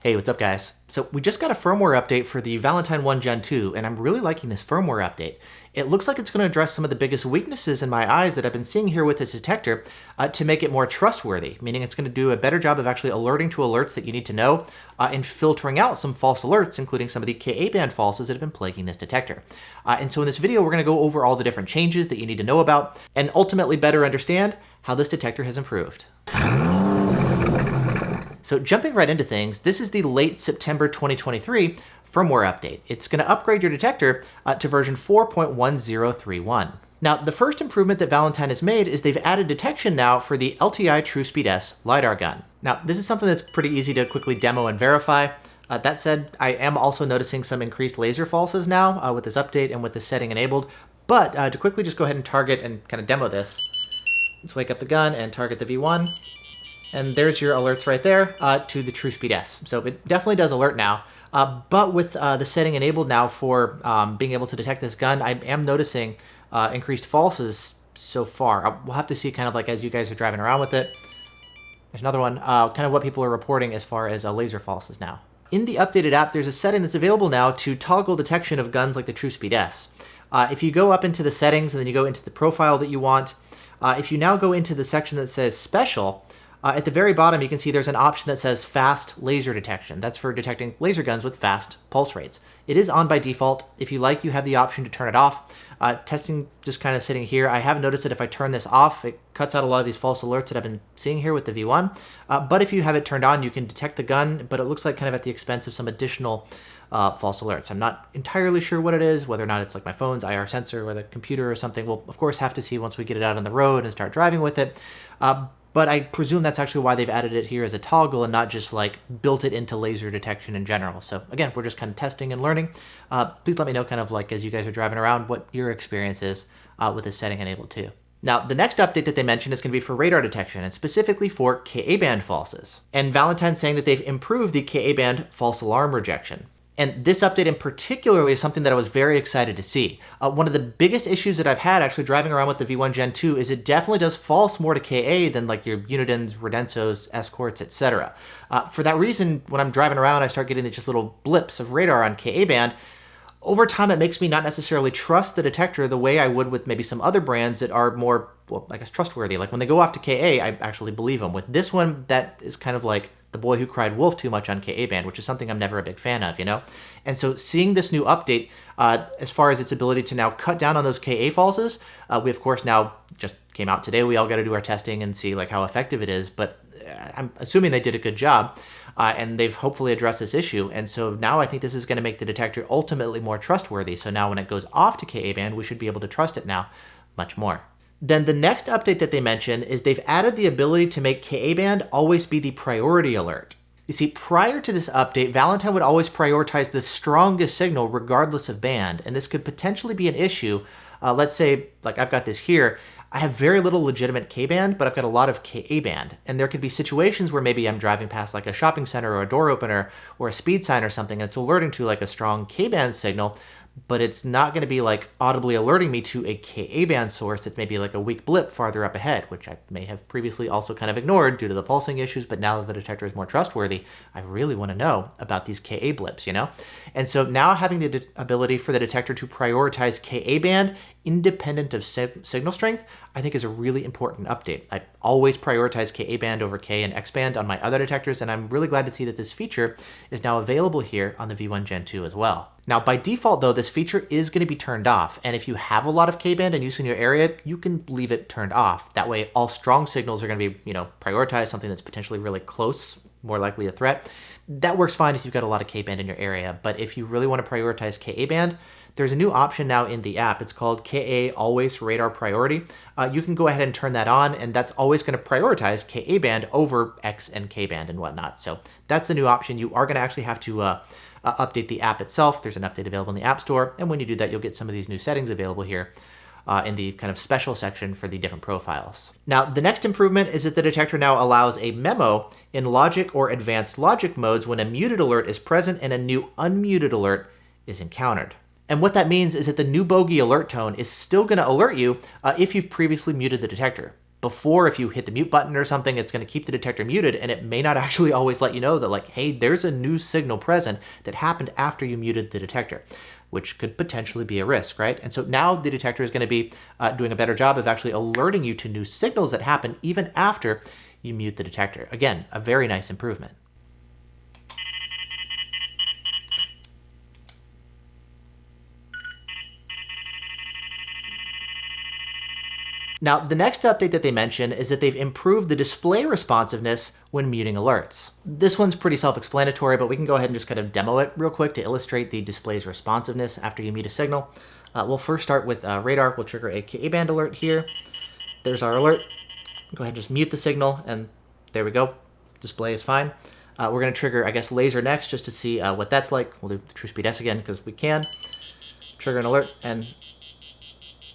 Hey, what's up guys? So we just got a firmware update for the Valentine 1 Gen 2, and I'm really liking this firmware update. It looks like it's going to address some of the biggest weaknesses in my eyes that I've been seeing here with this detector to make it more trustworthy, meaning it's going to do a better job of actually alerting to alerts that you need to know and filtering out some false alerts, including some of the Ka-band falses that have been plaguing this detector. And so in this video, we're going to go over all the different changes that you need to know about and ultimately better understand how this detector has improved. So jumping right into things, this is the late September 2023 firmware update. It's going to upgrade your detector to version 4.1031. Now, the first improvement that Valentine has made is they've added detection now for the LTI TruSpeed S LiDAR gun. Now, this is something that's pretty easy to quickly demo and verify. That said, I am also noticing some increased laser falses now with this update and with this setting enabled. But to quickly just go ahead and target and kind of demo this, let's wake up the gun and target the V1. And there's your alerts right there to the TruSpeed S. So it definitely does alert now. But with the setting enabled now for being able to detect this gun, I am noticing increased falses so far. We'll have to see kind of like as you guys are driving around with it. There's another one, kind of what people are reporting as far as laser falses now. In the updated app, there's a setting that's available now to toggle detection of guns like the TruSpeed S. If you go up into the settings and then you go into the profile that you want, if you now go into the section that says Special, at the very bottom, you can see there's an option that says fast laser detection. That's for detecting laser guns with fast pulse rates. It is on by default. If you like, you have the option to turn it off. Testing just kind of sitting here. I have noticed that if I turn this off, it cuts out a lot of these false alerts that I've been seeing here with the V1. But if you have it turned on, you can detect the gun, but it looks like kind of at the expense of some additional false alerts. I'm not entirely sure what it is, whether or not it's like my phone's IR sensor or the computer or something. We'll, of course, have to see once we get it out on the road and start driving with it. But I presume that's actually why they've added it here as a toggle and not just like built it into laser detection in general. So again, we're just kind of testing and learning. Please let me know kind of like as you guys are driving around what your experience is with this setting enabled too. Now, the next update that they mentioned is going to be for radar detection and specifically for Ka-band falses. And Valentine's saying that they've improved the Ka-band false alarm rejection. And this update in particular is something that I was very excited to see. One of the biggest issues that I've had actually driving around with the V1 Gen 2 is it definitely does false more to Ka than like your Unidens, Redensos, Escorts, etc. For that reason, when I'm driving around, I start getting just little blips of radar on Ka-band. Over time, it makes me not necessarily trust the detector the way I would with maybe some other brands that are more, well, I guess, trustworthy. Like when they go off to Ka, I actually believe them. With this one, that is kind of like the boy who cried wolf too much on Ka-band, which is something I'm never a big fan of, you know? And so seeing this new update, as far as its ability to now cut down on those Ka falses, we of course now just came out today. We all got to do our testing and see like how effective it is, but I'm assuming they did a good job. And they've hopefully addressed this issue. And so now I think this is going to make the detector ultimately more trustworthy. So now when it goes off to Ka-band, we should be able to trust it now much more. Then the next update that they mention is they've added the ability to make Ka-band always be the priority alert. You see, prior to this update, Valentine would always prioritize the strongest signal regardless of band, and this could potentially be an issue. Let's say, like I've got this here, I have very little legitimate K-band, but I've got a lot of Ka-band. And there could be situations where maybe I'm driving past like a shopping center or a door opener or a speed sign or something, and it's alerting to like a strong K-band signal, but it's not going to be like audibly alerting me to a Ka-band source that may be like a weak blip farther up ahead, which I may have previously also kind of ignored due to the pulsing issues, but now that the detector is more trustworthy, I really want to know about these Ka blips, you know? And so now having the ability for the detector to prioritize Ka-band independent of signal strength, I think is a really important update. I always prioritize Ka-band over K and X-band on my other detectors, and I'm really glad to see that this feature is now available here on the V1 Gen 2 as well. Now, by default, though, this feature is going to be turned off, and if you have a lot of K-band in use in your area, you can leave it turned off. That way, all strong signals are going to be, prioritized, something that's potentially really close, more likely a threat. That works fine if you've got a lot of K-band in your area, but if you really want to prioritize Ka-band, there's a new option now in the app. It's called Ka Always Radar Priority. You can go ahead and turn that on, and that's always going to prioritize Ka-band over X and K-band and whatnot. So that's the new option. You are going to actually have to update the app itself. There's an update available in the App Store, and when you do that, you'll get some of these new settings available here in the kind of special section for the different profiles. Now, the next improvement is that the detector now allows a memo in logic or advanced logic modes when a muted alert is present and a new unmuted alert is encountered. And what that means is that the new bogey alert tone is still going to alert you if you've previously muted the detector. before, if you hit the mute button or something, it's going to keep the detector muted, and it may not actually always let you know that, like, hey, there's a new signal present that happened after you muted the detector, which could potentially be a risk, right? And so now the detector is going to be doing a better job of actually alerting you to new signals that happen even after you mute the detector. Again, a very nice improvement. Now, the next update that they mention is that they've improved the display responsiveness when muting alerts. This one's pretty self-explanatory, but we can go ahead and just kind of demo it real quick to illustrate the display's responsiveness after you mute a signal. We'll first start with radar. We'll trigger a Ka-band alert here. There's our alert. Go ahead and just mute the signal, and there we go. Display is fine. We're going to trigger, I guess, laser next just to see what that's like. We'll do the TruSpeed S again because we can. Trigger an alert, and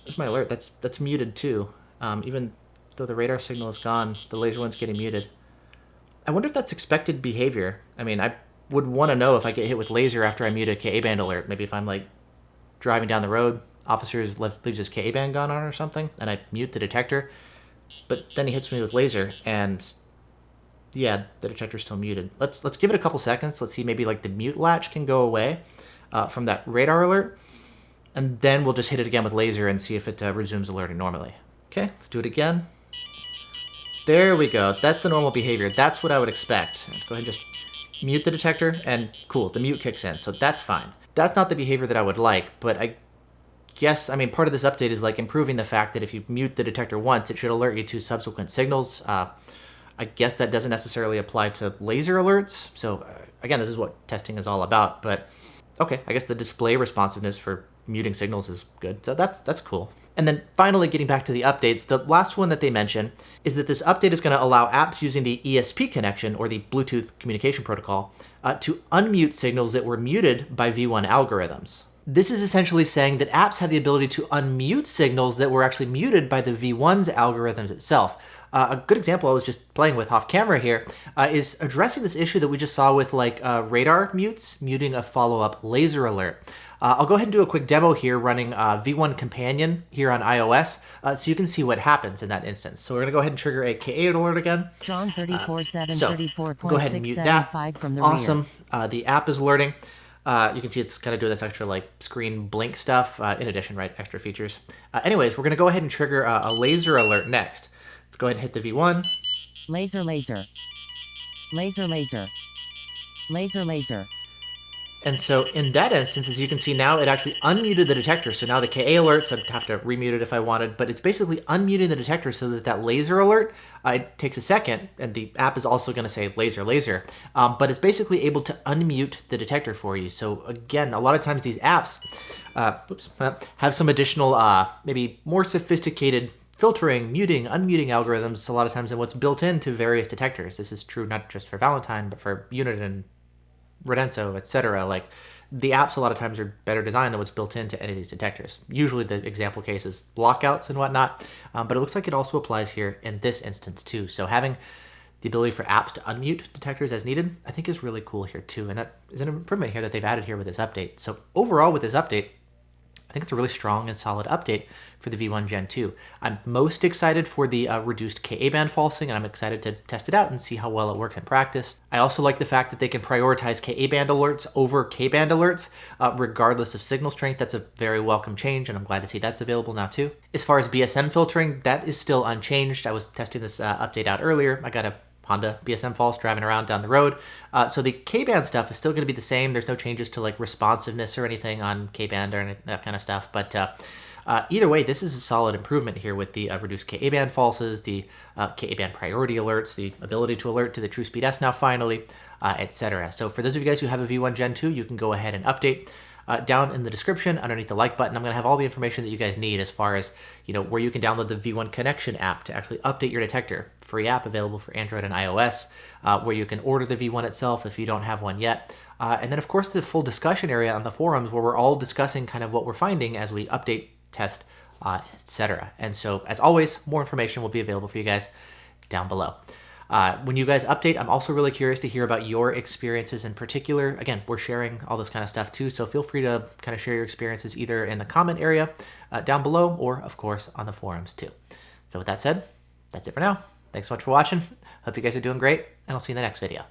there's my alert. That's muted too. Even though the radar signal is gone, the laser one's getting muted. I wonder if that's expected behavior. I mean, I would want to know if I get hit with laser after I mute a Ka-band alert. Maybe if I'm like driving down the road, officers leaves his Ka-band gun on or something, and I mute the detector, but then he hits me with laser, and yeah, the detector's still muted. Let's give it a couple seconds. Let's see, maybe like the mute latch can go away from that radar alert, and then we'll just hit it again with laser and see if it resumes alerting normally. Okay, let's do it again. There we go. That's the normal behavior. That's what I would expect. Go ahead and just mute the detector, and cool, the mute kicks in, so that's fine. That's not the behavior that I would like, but I guess, I mean, part of this update is like improving the fact that if you mute the detector once, it should alert you to subsequent signals. I guess that doesn't necessarily apply to laser alerts. So again, this is what testing is all about, but okay, I guess the display responsiveness for muting signals is good. So that's cool. And then finally, getting back to the updates, the last one that they mention is that this update is going to allow apps using the ESP connection, or the Bluetooth communication protocol, to unmute signals that were muted by V1 algorithms. This is essentially saying that apps have the ability to unmute signals that were actually muted by the V1's algorithms itself. A good example I was just playing with off camera here is addressing this issue that we just saw with like radar mutes, muting a follow-up laser alert. I'll go ahead and do a quick demo here running V1 Companion here on iOS so you can see what happens in that instance. So we're going to go ahead and trigger a K8 alert again. Strong 34.7, So 34.675 go ahead and mute that. from the Awesome. The app is alerting. You can see it's kind of doing this extra like screen blink stuff, in addition, right, extra features. Anyways, we're going to go ahead and trigger a laser alert next. Let's go ahead and hit the V1. Laser, laser. Laser, laser. Laser, laser. And so in that instance, as you can see now, it actually unmuted the detector. So now the KA alerts, I'd have to remute it if I wanted, but it's basically unmuting the detector so that that laser alert, it takes a second, and the app is also going to say laser, laser, but it's basically able to unmute the detector for you. So again, a lot of times these apps have some additional, maybe more sophisticated filtering, muting, unmuting algorithms a lot of times than what's built into various detectors. This is true not just for Valentine, but for Unit and Rodenso, etc. Like the apps a lot of times are better designed than what's built into any of these detectors. Usually the example case is lockouts and whatnot, but it looks like it also applies here in this instance too. So having the ability for apps to unmute detectors as needed, I think is really cool here too. And that is an improvement here that they've added here with this update. So overall with this update, I think it's a really strong and solid update for the V1 Gen 2. I'm most excited for the reduced Ka-band falsing, and I'm excited to test it out and see how well it works in practice. I also like the fact that they can prioritize Ka-band alerts over K-band alerts, regardless of signal strength. That's a very welcome change, and I'm glad to see that's available now too. As far as BSM filtering, that is still unchanged. I was testing this update out earlier. I got a Honda BSM false driving around down the road. So the K-band stuff is still going to be the same. There's no changes to like responsiveness or anything on K-band or any, that kind of stuff. But either way, this is a solid improvement here with the reduced Ka-band falses, the Ka-band priority alerts, the ability to alert to the TruSpeed S now finally, etc. So for those of you guys who have a V1 Gen 2, you can go ahead and update. Down in the description, underneath the like button, I'm going to have all the information that you guys need as far as, where you can download the V1 Connection app to actually update your detector. Free app available for Android and iOS, where you can order the V1 itself if you don't have one yet. And then, of course, the full discussion area on the forums where we're all discussing kind of what we're finding as we update, test, etc. And so, as always, more information will be available for you guys down below. When you guys update, I'm also really curious to hear about your experiences in particular. Again, we're sharing all this kind of stuff too, so feel free to kind of share your experiences either in the comment area down below or, of course, on the forums too. So with that said, That's it for now. Thanks so much for watching. Hope you guys are doing great, and I'll see you in the next video.